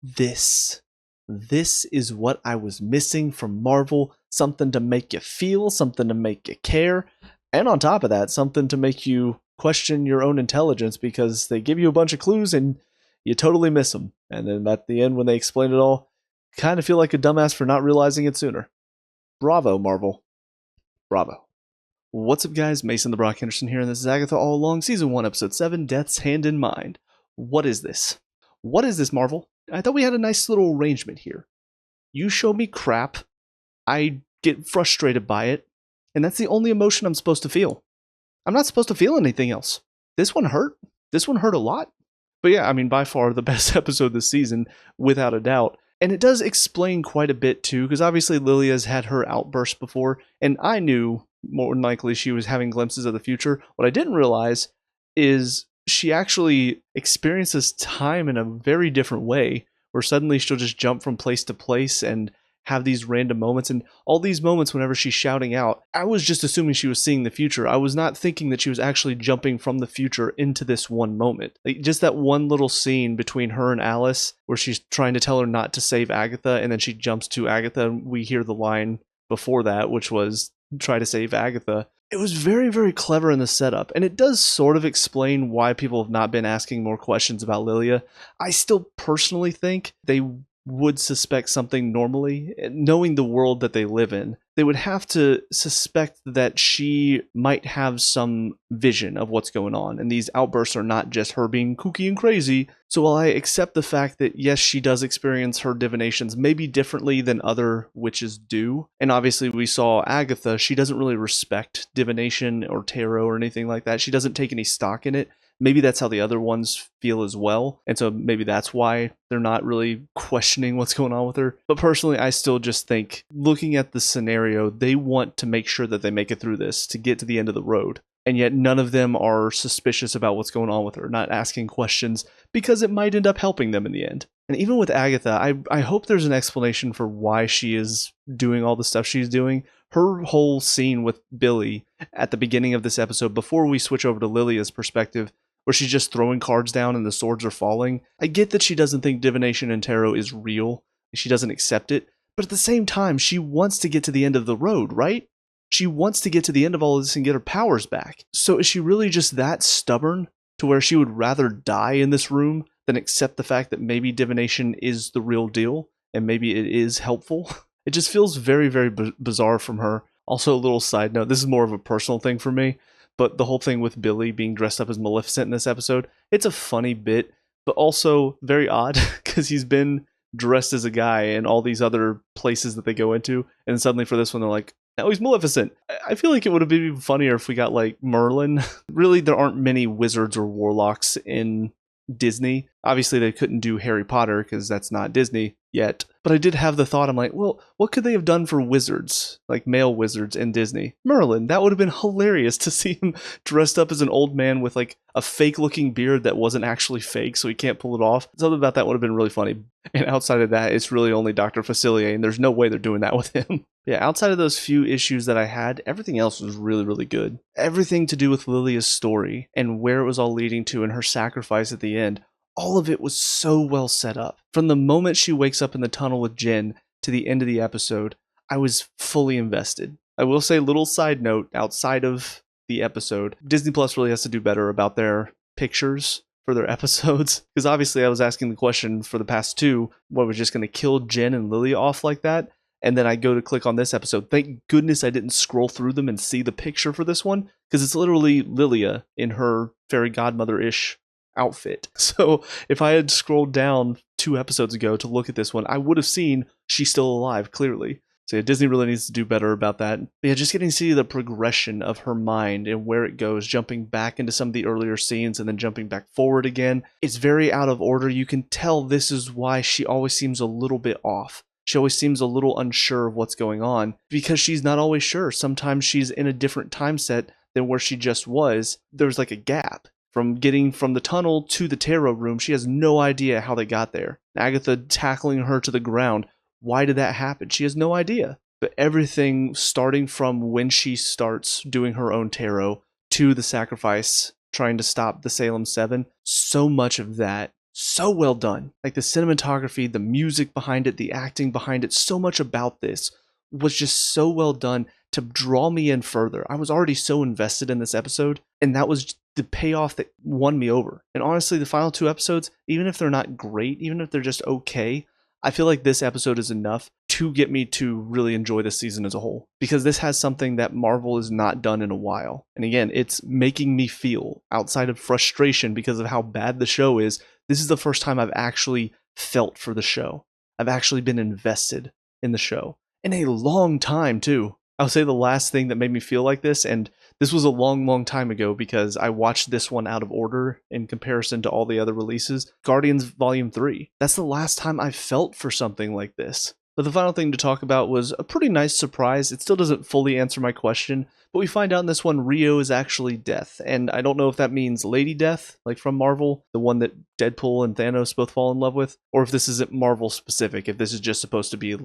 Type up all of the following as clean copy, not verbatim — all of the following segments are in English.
This is what I was missing from Marvel. Something to make you feel, something to make you care, and on top of that, something to make you question your own intelligence because they give you a bunch of clues and you totally miss them. And then at the end, when they explain it all, kind of feel like a dumbass for not realizing it sooner. Bravo, Marvel. Bravo. What's up, guys? Mason the Brock Henderson here, and this is Agatha All Along, Season 1, Episode 7, Death's Hand in Mind. What is this? What is this, Marvel? I thought we had a nice little arrangement here. You show me crap, I get frustrated by it, and that's the only emotion I'm supposed to feel. I'm not supposed to feel anything else. This one hurt. This one hurt a lot. But yeah, I mean, by far the best episode this season, without a doubt. And it does explain quite a bit too, because obviously Lilia's had her outburst before, and I knew more than likely she was having glimpses of the future. What I didn't realize is she actually experiences time in a very different way, where suddenly she'll just jump from place to place and have these random moments. And all these moments whenever she's shouting out, I was just assuming she was seeing the future. I was not thinking that she was actually jumping from the future into this one moment. Like, just that one little scene between her and Alice where she's trying to tell her not to save Agatha, and then she jumps to Agatha, and we hear the line before that, which was try to save Agatha. It was very, very clever in the setup, and it does sort of explain why people have not been asking more questions about Lilia. I still personally think they would suspect something normally. Knowing the world that they live in, they would have to suspect that she might have some vision of what's going on, and these outbursts are not just her being kooky and crazy. So while I accept the fact that yes, she does experience her divinations maybe differently than other witches do, and obviously we saw Agatha, she doesn't really respect divination or tarot or anything like that. She doesn't take any stock in it. Maybe that's how the other ones feel as well. And so maybe that's why they're not really questioning what's going on with her. But personally, I still just think, looking at the scenario, they want to make sure that they make it through this to get to the end of the road. And yet none of them are suspicious about what's going on with her, not asking questions, because it might end up helping them in the end. And even with Agatha, I hope there's an explanation for why she is doing all the stuff she's doing. Her whole scene with Billy at the beginning of this episode, before we switch over to Lilia's perspective, where she's just throwing cards down and the swords are falling. I get that she doesn't think divination and tarot is real. She doesn't accept it. But at the same time, she wants to get to the end of the road, right? She wants to get to the end of all of this and get her powers back. So is she really just that stubborn to where she would rather die in this room than accept the fact that maybe divination is the real deal and maybe it is helpful? It just feels very, very bizarre from her. Also, a little side note, this is more of a personal thing for me. But the whole thing with Billy being dressed up as Maleficent in this episode, it's a funny bit, but also very odd because he's been dressed as a guy in all these other places that they go into. And suddenly for this one, they're like, oh, he's Maleficent. I feel like it would have been funnier if we got like Merlin. Really, there aren't many wizards or warlocks in Disney. Obviously, they couldn't do Harry Potter because that's not Disney yet. But I did have the thought, I'm like, well, what could they have done for wizards, like male wizards in Disney? Merlin, that would have been hilarious to see him dressed up as an old man with like a fake looking beard that wasn't actually fake, so he can't pull it off. Something about that would have been really funny. And outside of that, it's really only Dr. Facilier, and there's no way they're doing that with him. Yeah, outside of those few issues that I had, everything else was really, really good. Everything to do with Lilia's story and where it was all leading to and her sacrifice at the end, all of it was so well set up. From the moment she wakes up in the tunnel with Jen to the end of the episode, I was fully invested. I will say, little side note, outside of the episode, Disney Plus really has to do better about their pictures for their episodes. Because obviously I was asking the question for the past two, what, was just going to kill Jen and Lilia off like that? And then I go to click on this episode. Thank goodness I didn't scroll through them and see the picture for this one, because it's literally Lilia in her fairy godmother-ish outfit. So if I had scrolled down 2 episodes ago to look at this one, I would have seen she's still alive, clearly. So yeah, Disney really needs to do better about that. But yeah, just getting to see the progression of her mind and where it goes, jumping back into some of the earlier scenes and then jumping back forward again. It's very out of order. You can tell this is why she always seems a little bit off. She always seems a little unsure of what's going on, because she's not always sure. Sometimes she's in a different time set than where she just was. There's like a gap. From getting from the tunnel to the tarot room, she has no idea how they got there. Agatha tackling her to the ground, why did that happen? She has no idea. But everything starting from when she starts doing her own tarot to the sacrifice, trying to stop the Salem 7, so much of that so well done. Like the cinematography, the music behind it, the acting behind it, so much about this was just so well done to draw me in further. I was already so invested in this episode, and that was the payoff that won me over. And honestly, the final 2 episodes, even if they're not great, even if they're just okay, I feel like this episode is enough to get me to really enjoy the season as a whole, because this has something that Marvel has not done in a while. And again, it's making me feel, outside of frustration because of how bad the show is, this is the first time I've actually felt for the show. I've actually been invested in the show in a long time too. I would say the last thing that made me feel like this, and this was a long time ago because I watched this one out of order in comparison to all the other releases, Guardians Volume 3. That's the last time I felt for something like this. But the final thing to talk about was a pretty nice surprise. It still doesn't fully answer my question, but we find out in this one Rio is actually Death, and I don't know if that means Lady Death, like from Marvel, the one that Deadpool and Thanos both fall in love with, or if this isn't Marvel specific, if this is just supposed to be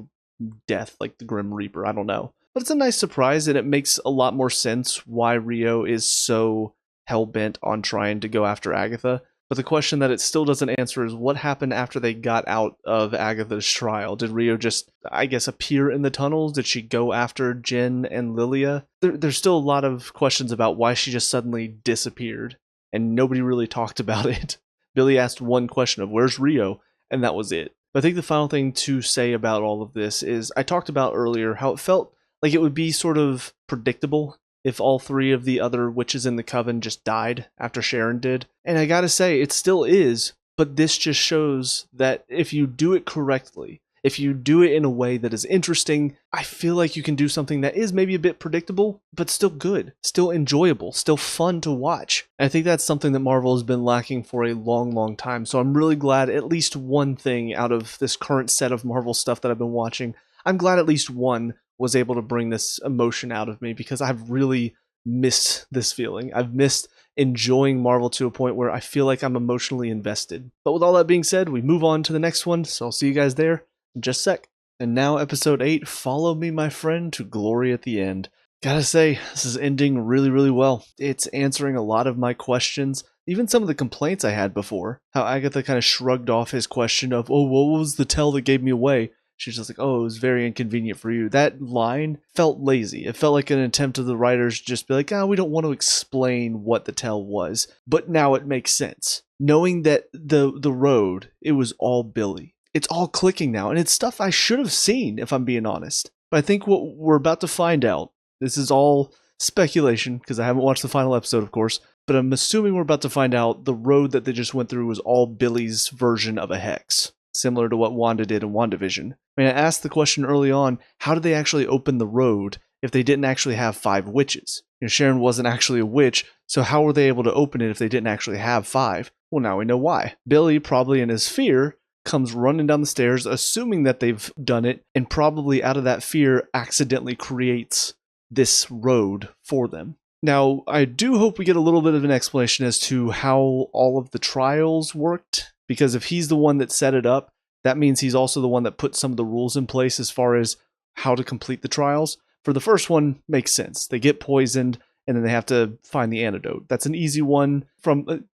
Death, like the Grim Reaper, I don't know. But it's a nice surprise, and it makes a lot more sense why Rio is so hell-bent on trying to go after Agatha. But the question that it still doesn't answer is what happened after they got out of Agatha's trial? Did Rio just, I guess, appear in the tunnels? Did she go after Jen and Lilia? There's still a lot of questions about why she just suddenly disappeared, and nobody really talked about it. Billy asked one question of, where's Rio? And that was it. But I think the final thing to say about all of this is, I talked about earlier how it felt like it would be sort of predictable if all 3 of the other witches in the coven just died after Sharon did. And I gotta say, it still is, but this just shows that if you do it correctly, if you do it in a way that is interesting, I feel like you can do something that is maybe a bit predictable, but still good, still enjoyable, still fun to watch. And I think that's something that Marvel has been lacking for a long time. So I'm really glad at least one thing out of this current set of Marvel stuff that I've been watching, I'm glad at least one was able to bring this emotion out of me, because I've really missed this feeling. I've missed enjoying Marvel to a point where I feel like I'm emotionally invested. But with all that being said, we move on to the next one, so I'll see you guys there in just a sec. And now episode 8, Follow Me My Friend to Glory at the End. Gotta say, this is ending really well. It's answering a lot of my questions, even some of the complaints I had before. How Agatha kind of shrugged off his question of, oh, what was the tell that gave me away? She's just like, oh, it was very inconvenient for you. That line felt lazy. It felt like an attempt of the writers to just be like, oh, we don't want to explain what the tell was. But now it makes sense. Knowing that the road, it was all Billy. It's all clicking now, and it's stuff I should have seen, if I'm being honest. But I think what we're about to find out, this is all speculation, because I haven't watched the final episode, of course, but I'm assuming we're about to find out the road that they just went through was all Billy's version of a hex, similar to what Wanda did in WandaVision. I mean, I asked the question early on, how did they actually open the road if they didn't actually have 5 witches? You know, Sharon wasn't actually a witch, so how were they able to open it if they didn't actually have 5? Well, now we know why. Billy, probably in his fear, comes running down the stairs, assuming that they've done it, and probably out of that fear accidentally creates this road for them. Now, I do hope we get a little bit of an explanation as to how all of the trials worked, because if he's the one that set it up, that means he's also the one that put some of the rules in place as far as how to complete the trials. For the first one, makes sense. They get poisoned, and then they have to find the antidote. That's an easy one.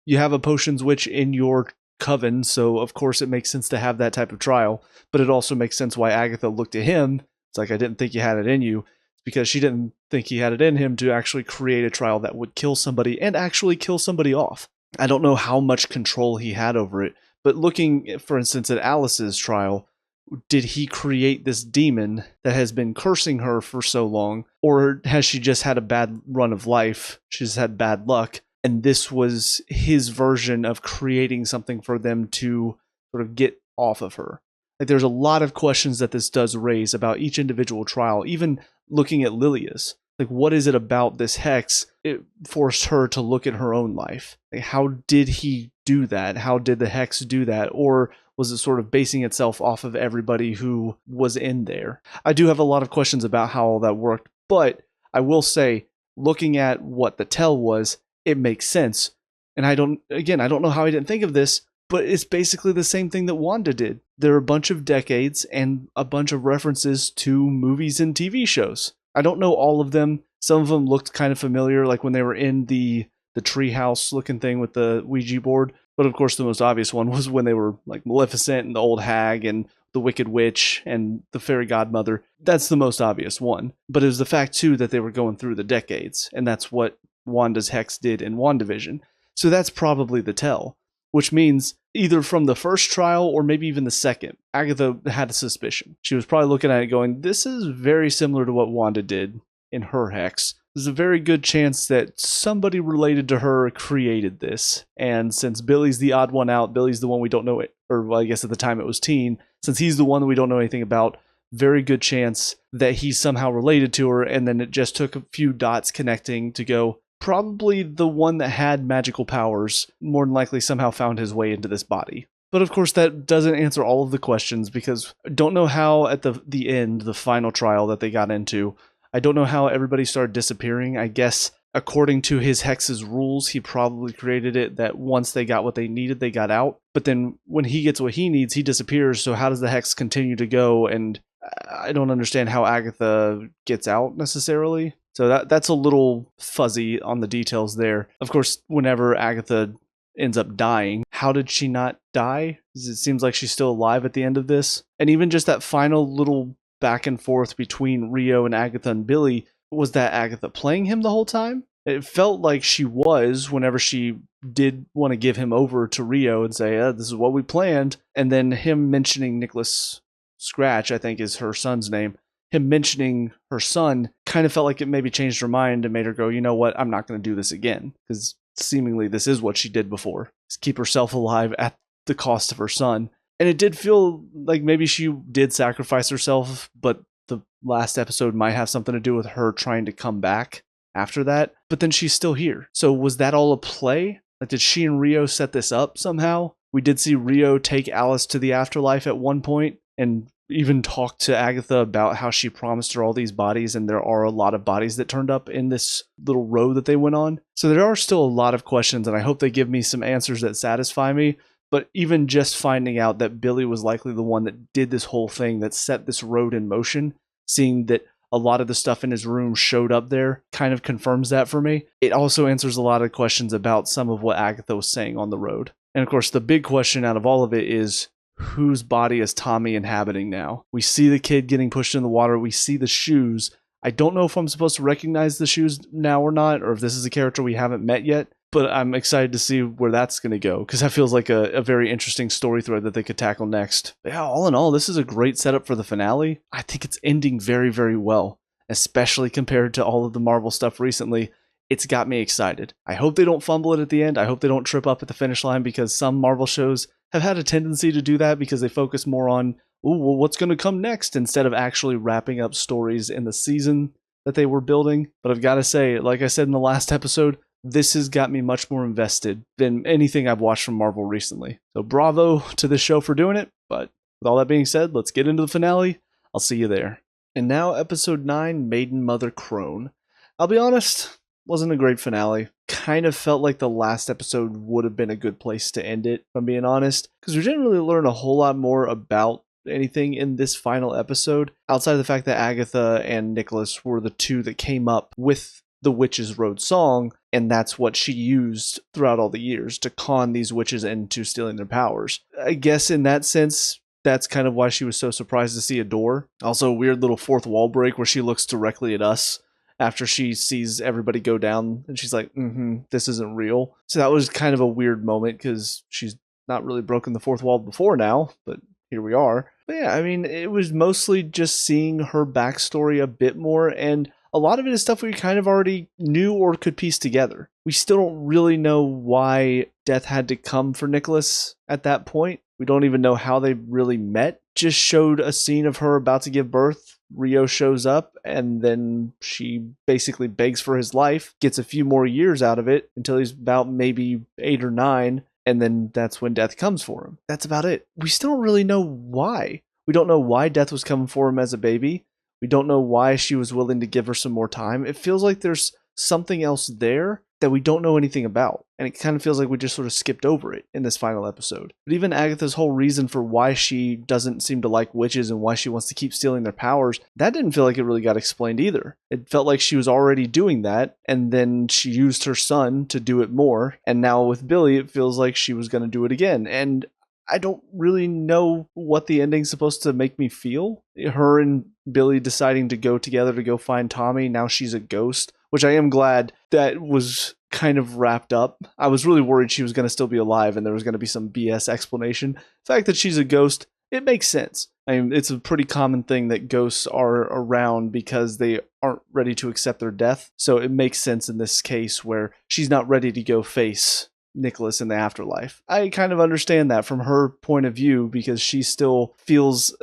You have a potions witch in your coven, so of course it makes sense to have that type of trial, but it also makes sense why Agatha looked at him. It's like, I didn't think you had it in you. It's because she didn't think he had it in him to actually create a trial that would kill somebody and actually kill somebody off. I don't know how much control he had over it, but looking, for instance, at Alice's trial, did he create this demon that has been cursing her for so long, or has she just had a bad run of life? She's had bad luck, and this was his version of creating something for them to sort of get off of her. Like, there's a lot of questions that this does raise about each individual trial, even looking at Lilia's. Like, what is it about this hex? It forced her to look at her own life. Like, how did he do that? How did the hex do that? Or was it sort of basing itself off of everybody who was in there? I do have a lot of questions about how all that worked, but I will say, looking at what the tell was, it makes sense. And I don't know how I didn't think of this, but it's basically the same thing that Wanda did. There are a bunch of decades and a bunch of references to movies and TV shows. I don't know all of them. Some of them looked kind of familiar, like when they were in the treehouse looking thing with the Ouija board. But of course, the most obvious one was when they were like Maleficent and the old hag and the Wicked Witch and the Fairy Godmother. That's the most obvious one. But it was the fact, too, that they were going through the decades, and that's what Wanda's hex did in WandaVision. So that's probably the tell, which means either from the first trial or maybe even the second, Agatha had a suspicion. She was probably looking at it going, this is very similar to what Wanda did in her hex. There's a very good chance that somebody related to her created this. And since Billy's the odd one out, Billy's the one we don't know, or well, I guess at the time it was Teen, since he's the one that we don't know anything about, very good chance that he's somehow related to her, and then it just took a few dots connecting to go, probably the one that had magical powers more than likely somehow found his way into this body. But of course that doesn't answer all of the questions, because I don't know how at the end, the final trial that they got into, I don't know how everybody started disappearing. I guess according to his hex's rules, he probably created it that once they got what they needed, they got out. But then when he gets what he needs, he disappears. So how does the hex continue to go? And I don't understand how Agatha gets out necessarily. So that's a little fuzzy on the details there. Of course, whenever Agatha ends up dying, how did she not die? It seems like she's still alive at the end of this. And even just that final little back and forth between Rio and Agatha and Billy, was that Agatha playing him the whole time? It felt like she was whenever she did want to give him over to Rio and say, this is what we planned. And then him mentioning Nicholas Scratch, I think is her son's name, him mentioning her son kind of felt like it maybe changed her mind and made her go, you know what, I'm not going to do this again. Because seemingly this is what she did before, is keep herself alive at the cost of her son. And it did feel like maybe she did sacrifice herself, but the last episode might have something to do with her trying to come back after that. But then she's still here. So was that all a play? Like, did she and Rio set this up somehow? We did see Rio take Alice to the afterlife at one point and even talk to Agatha about how she promised her all these bodies, and there are a lot of bodies that turned up in this little road that they went on. So there are still a lot of questions, and I hope they give me some answers that satisfy me. But even just finding out that Billy was likely the one that did this whole thing, that set this road in motion, seeing that a lot of the stuff in his room showed up there, kind of confirms that for me. It also answers a lot of questions about some of what Agatha was saying on the road. And of course, the big question out of all of it is, whose body is Tommy inhabiting now? We see the kid getting pushed in the water. We see the shoes. I don't know if I'm supposed to recognize the shoes now or not, or if this is a character we haven't met yet. But I'm excited to see where that's going to go, because that feels like a very interesting story thread that they could tackle next. But yeah, all in all, this is a great setup for the finale. I think it's ending very, very well, especially compared to all of the Marvel stuff recently. It's got me excited. I hope they don't fumble it at the end. I hope they don't trip up at the finish line, because some Marvel shows have had a tendency to do that because they focus more on, ooh, well, what's going to come next, instead of actually wrapping up stories in the season that they were building. But I've got to say, like I said in the last episode, this has got me much more invested than anything I've watched from Marvel recently. So bravo to this show for doing it. But with all that being said, let's get into the finale. I'll see you there. And now episode 9, Maiden Mother Crone. I'll be honest, wasn't a great finale. Kind of felt like the last episode would have been a good place to end it, if I'm being honest. Because we didn't really learn a whole lot more about anything in this final episode, outside of the fact that Agatha and Nicholas were the two that came up with the Witch's Road song, and that's what she used throughout all the years to con these witches into stealing their powers. I guess in that sense, that's kind of why she was so surprised to see a door. Also, a weird little fourth wall break where she looks directly at us after she sees everybody go down, and she's like, this isn't real. So that was kind of a weird moment, because she's not really broken the fourth wall before now, but here we are. But yeah, I mean, it was mostly just seeing her backstory a bit more, and a lot of it is stuff we kind of already knew or could piece together. We still don't really know why death had to come for Nicholas at that point. We don't even know how they really met. Just showed a scene of her about to give birth. Rio shows up, and then she basically begs for his life, gets a few more years out of it until he's about maybe 8 or 9, and then that's when death comes for him. That's about it. We still don't really know why. We don't know why death was coming for him as a baby. We don't know why she was willing to give her some more time. It feels like there's something else there that we don't know anything about. And it kind of feels like we just sort of skipped over it in this final episode. But even Agatha's whole reason for why she doesn't seem to like witches and why she wants to keep stealing their powers, that didn't feel like it really got explained either. It felt like she was already doing that, and then she used her son to do it more. And now with Billy, it feels like she was going to do it again. And I don't really know what the ending's supposed to make me feel. Her and Billy deciding to go together to go find Tommy. Now she's a ghost, which I am glad that was kind of wrapped up. I was really worried she was going to still be alive and there was going to be some BS explanation. The fact that she's a ghost, it makes sense. I mean, it's a pretty common thing that ghosts are around because they aren't ready to accept their death. So it makes sense in this case where she's not ready to go face Nicholas in the afterlife. I kind of understand that from her point of view because she still feels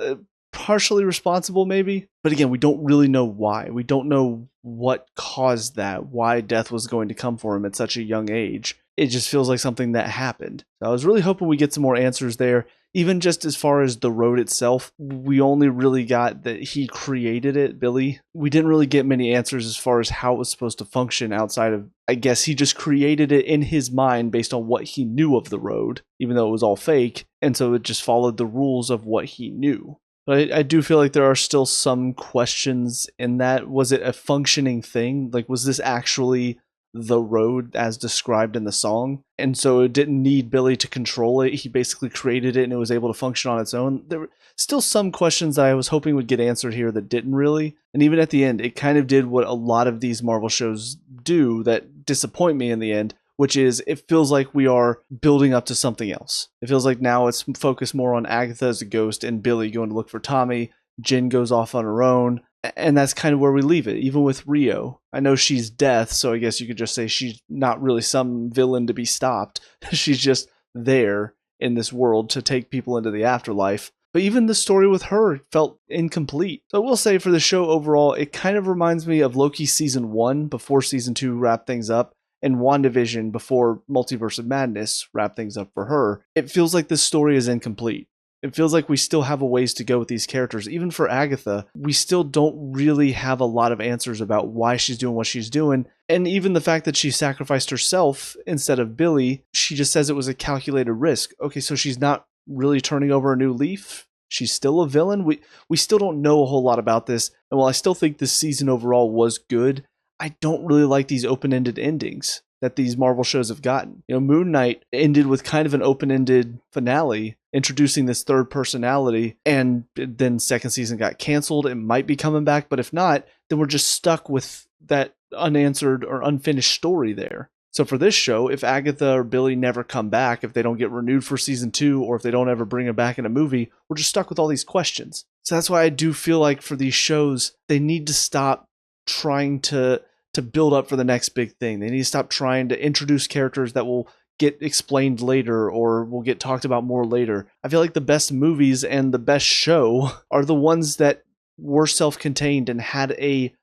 partially responsible maybe. But again, we don't really know why. We don't know what caused that, why death was going to come for him at such a young age. It just feels like something that happened. So I was really hoping we get some more answers there. Even just as far as the road itself, we only really got that he created it, Billy. We didn't really get many answers as far as how it was supposed to function outside of, I guess he just created it in his mind based on what he knew of the road, even though it was all fake. And so it just followed the rules of what he knew. But I do feel like there are still some questions in that. Was it a functioning thing? Like, was this actually the road as described in the song? And so it didn't need Billy to control it. He basically created it and it was able to function on its own. There were still some questions that I was hoping would get answered here that didn't really. And even at the end, it kind of did what a lot of these Marvel shows do that disappoint me in the end, which is it feels like we are building up to something else. It feels like now it's focused more on Agatha as a ghost and Billy going to look for Tommy. Jen goes off on her own. And that's kind of where we leave it, even with Rio. I know she's death, so I guess you could just say she's not really some villain to be stopped. She's just there in this world to take people into the afterlife. But even the story with her felt incomplete. So I will say for the show overall, it kind of reminds me of Loki Season 1 before Season 2 wrapped things up, and WandaVision before Multiverse of Madness wrapped things up for her. It feels like this story is incomplete. It feels like we still have a ways to go with these characters. Even for Agatha, we still don't really have a lot of answers about why she's doing what she's doing. And even the fact that she sacrificed herself instead of Billy, she just says it was a calculated risk. Okay, so she's not really turning over a new leaf? She's still a villain? We still don't know a whole lot about this. And while I still think this season overall was good, I don't really like these open-ended endings that these Marvel shows have gotten. You know, Moon Knight ended with kind of an open-ended finale, introducing this third personality, and then second season got canceled. It might be coming back, but if not, then we're just stuck with that unanswered or unfinished story there. So for this show, if Agatha or Billy never come back, if they don't get renewed for season 2, or if they don't ever bring them back in a movie, we're just stuck with all these questions. So that's why I do feel like for these shows, they need to stop trying to build up for the next big thing. They need to stop trying to introduce characters that will get explained later or will get talked about more later. I feel like the best movies and the best show are the ones that were self-contained and had a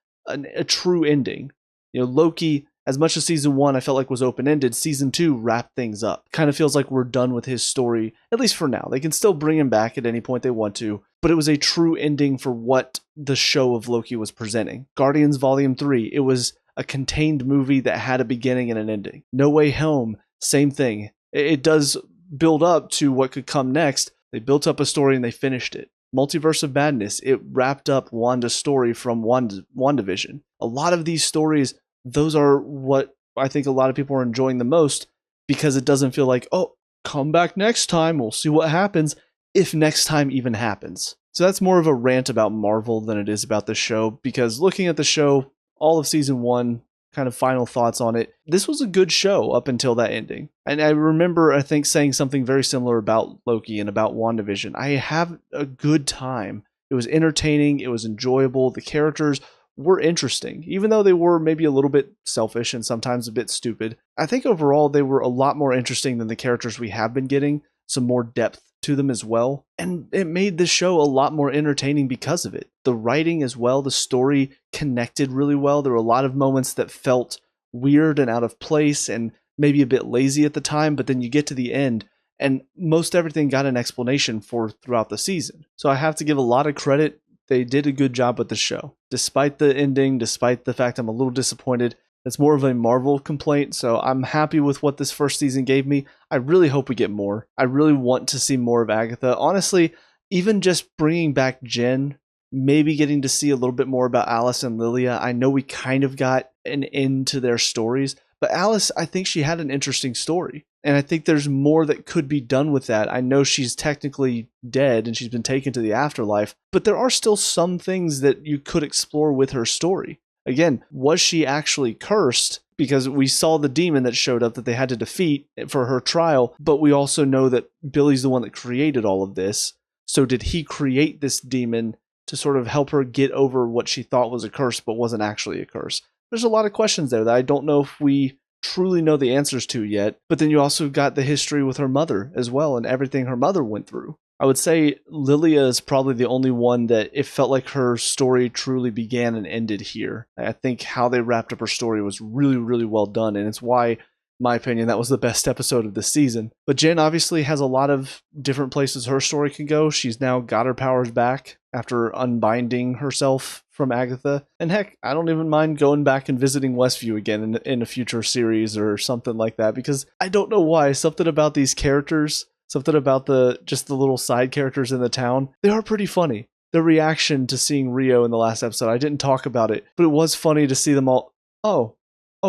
true ending. You know, Loki, as much as season 1 I felt like was open-ended, season 2 wrapped things up. Kind of feels like we're done with his story, at least for now. They can still bring him back at any point they want to, but it was a true ending for what the show of Loki was presenting. Guardians Volume 3, it was a contained movie that had a beginning and an ending. No Way Home, same thing. It does build up to what could come next. They built up a story and they finished it. Multiverse of Madness, it wrapped up Wanda's story from WandaVision. A lot of these stories, those are what I think a lot of people are enjoying the most because it doesn't feel like, oh, come back next time, we'll see what happens, if next time even happens. So that's more of a rant about Marvel than it is about the show, because looking at the show, all of season 1, kind of final thoughts on it, this was a good show up until that ending. And I remember, I think, saying something very similar about Loki and about WandaVision. I have a good time. It was entertaining, it was enjoyable, the characters were interesting, even though they were maybe a little bit selfish and sometimes a bit stupid. I think overall they were a lot more interesting than the characters we have been getting, some more depth to them as well, and it made the show a lot more entertaining because of it. The writing as well, the story connected really well. There were a lot of moments that felt weird and out of place and maybe a bit lazy at the time, but then you get to the end and most everything got an explanation for throughout the season. So I have to give a lot of credit. They did a good job with the show. Despite the ending, despite the fact I'm a little disappointed, That's more of a Marvel complaint, so I'm happy with what this first season gave me. I really hope we get more. I really want to see more of Agatha. Honestly, even just bringing back Jen, maybe getting to see a little bit more about Alice and Lilia. I know we kind of got an end to their stories, but Alice, I think she had an interesting story. And I think there's more that could be done with that. I know she's technically dead and she's been taken to the afterlife, but there are still some things that you could explore with her story. Again, was she actually cursed? Because we saw the demon that showed up that they had to defeat for her trial, but we also know that Billy's the one that created all of this. So did he create this demon to sort of help her get over what she thought was a curse but wasn't actually a curse? There's a lot of questions there that I don't know if we truly know the answers to yet. But then you also got the history with her mother as well and everything her mother went through. I would say Lilia is probably the only one that it felt like her story truly began and ended here. I think how they wrapped up her story was really, really well done, and it's why, in my opinion, that was the best episode of this season. But Jen obviously has a lot of different places her story can go. She's now got her powers back after unbinding herself from Agatha. And heck, I don't even mind going back and visiting Westview again in a future series or something like that, because I don't know why, something about these characters, something about the little side characters in the town, they are pretty funny. The reaction to seeing Rio in the last episode, I didn't talk about it, but it was funny to see them all, oh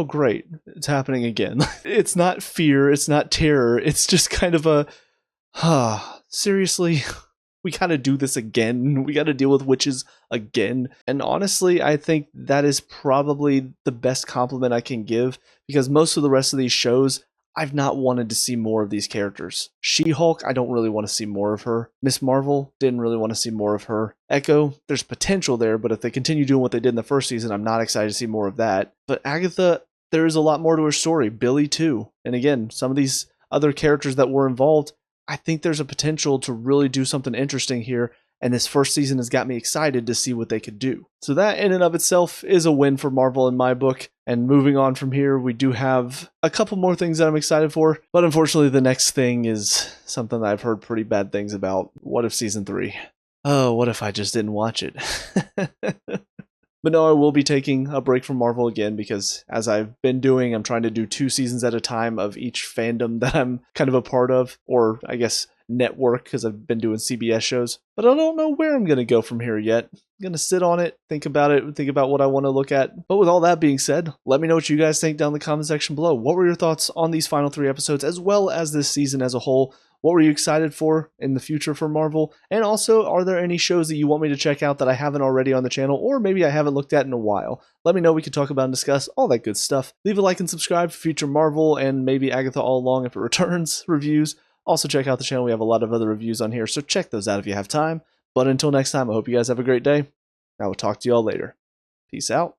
great, it's happening again. It's not fear, it's not terror, it's just kind of a, seriously? We gotta do this again. We gotta deal with witches again. And honestly, I think that is probably the best compliment I can give, because most of the rest of these shows, I've not wanted to see more of these characters. She-Hulk, I don't really want to see more of her. Miss Marvel, didn't really want to see more of her. Echo, there's potential there, but if they continue doing what they did in the first season, I'm not excited to see more of that. But Agatha, there is a lot more to her story. Billy too. And again, some of these other characters that were involved, I think there's a potential to really do something interesting here, and this first season has got me excited to see what they could do. So that in and of itself is a win for Marvel in my book. And moving on from here, we do have a couple more things that I'm excited for, but unfortunately the next thing is something that I've heard pretty bad things about. What if season 3? Oh, what if I just didn't watch it? But no, I will be taking a break from Marvel again, because as I've been doing, I'm trying to do 2 seasons at a time of each fandom that I'm kind of a part of, or I guess network, because I've been doing CBS shows. But I don't know where I'm going to go from here yet. I'm going to sit on it, think about what I want to look at. But with all that being said, let me know what you guys think down in the comment section below. What were your thoughts on these final 3 episodes, as well as this season as a whole? What were you excited for in the future for Marvel? And also, are there any shows that you want me to check out that I haven't already on the channel, or maybe I haven't looked at in a while? Let me know. We can talk about and discuss all that good stuff. Leave a like and subscribe for future Marvel and maybe Agatha All Along if it returns reviews. Also, check out the channel. We have a lot of other reviews on here, so check those out if you have time. But until next time, I hope you guys have a great day. I will talk to you all later. Peace out.